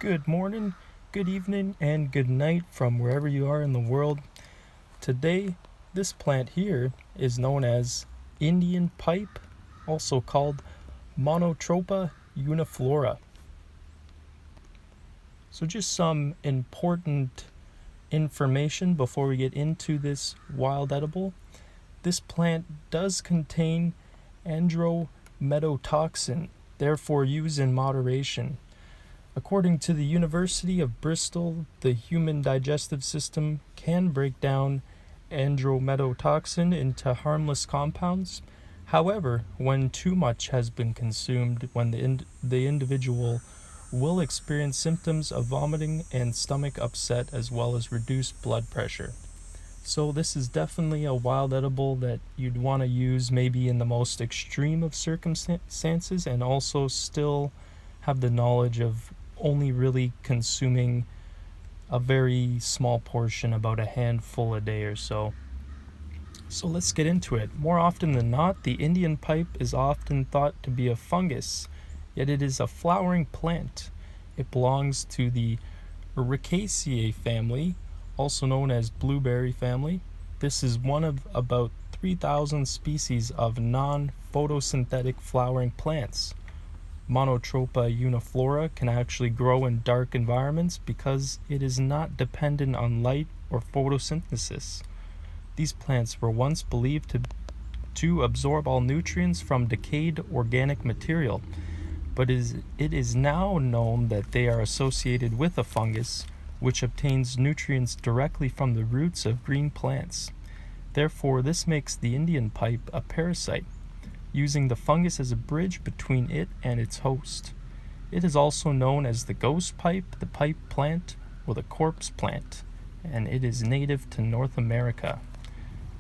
Good morning, good evening, and good night from wherever you are in the world. Today, this plant here is known as Indian pipe, also called Monotropa uniflora. So just some important information before we get into this wild edible. This plant does contain andrometoxin, therefore use in moderation. According to the University of Bristol, the human digestive system can break down andrometoxin into harmless compounds. However, when too much has been consumed, the individual will experience symptoms of vomiting and stomach upset as well as reduced blood pressure. So this is definitely a wild edible that you'd want to use maybe in the most extreme of circumstances, and also still have the knowledge of only really consuming a very small portion, about a handful a day or so. So let's get into it. More often than not, the Indian pipe is often thought to be a fungus, yet it is a flowering plant. It belongs to the Ericaceae family, also known as blueberry family. This is one of about 3,000 species of non-photosynthetic flowering plants. Monotropa uniflora can actually grow in dark environments because it is not dependent on light or photosynthesis. These plants were once believed to absorb all nutrients from decayed organic material, but it is now known that they are associated with a fungus which obtains nutrients directly from the roots of green plants. Therefore, this makes the Indian pipe a parasite, using the fungus as a bridge between it and its host. It is also known as the ghost pipe, the pipe plant, or the corpse plant, and it is native to North America.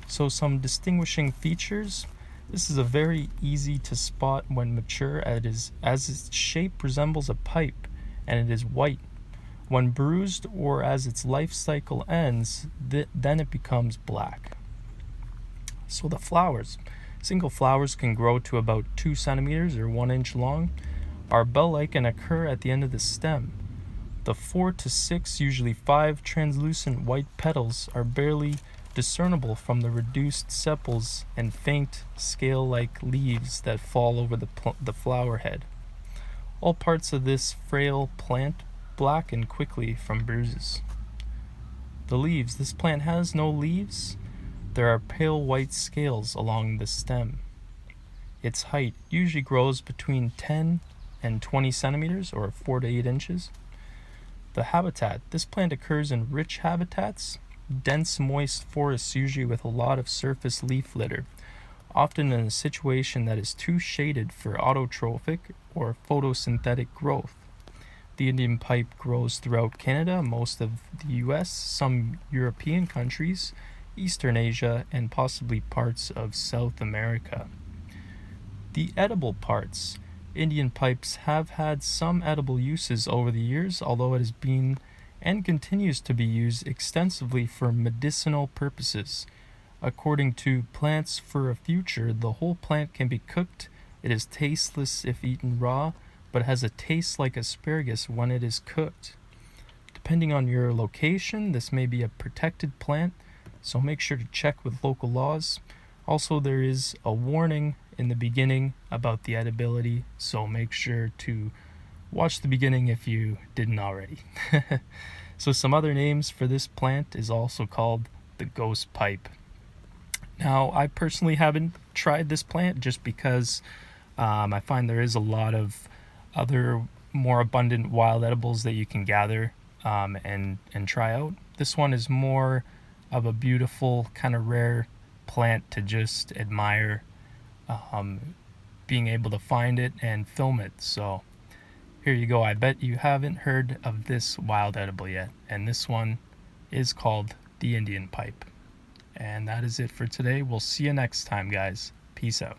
So some distinguishing features. This is a very easy to spot when mature, as its shape resembles a pipe, and it is white. When bruised or as its life cycle ends, then it becomes black. So the flowers. Single flowers can grow to about 2 centimeters or 1 inch long, are bell-like, and occur at the end of the stem. The 4 to 6, usually 5, translucent white petals are barely discernible from the reduced sepals and faint scale-like leaves that fall over the flower head. All parts of this frail plant blacken quickly from bruises. The leaves. This plant has no leaves. There are pale white scales along the stem. Its height usually grows between 10 and 20 centimeters, or 4 to 8 inches. The habitat. This plant occurs in rich habitats, dense moist forests, usually with a lot of surface leaf litter, often in a situation that is too shaded for autotrophic or photosynthetic growth. The Indian pipe grows throughout Canada, most of the US, some European countries, Eastern Asia, and possibly parts of South America. The edible parts. Indian pipes have had some edible uses over the years, although it has been and continues to be used extensively for medicinal purposes. According to Plants for a Future, the whole plant can be cooked. It is tasteless if eaten raw, but has a taste like asparagus when it is cooked. Depending on your location, this may be a protected plant, so make sure to check with local laws. Also, there is a warning in the beginning about the edibility, so make sure to watch the beginning if you didn't already. So some other names for this plant is also called the ghost pipe. Now, I personally haven't tried this plant just because I find there is a lot of other more abundant wild edibles that you can gather and try out. This one is more of a beautiful, kind of rare plant to just admire, being able to find it and film it. So here you go. I bet you haven't heard of this wild edible yet, and this one is called the Indian pipe. And that is it for today. We'll see you next time, guys. Peace out.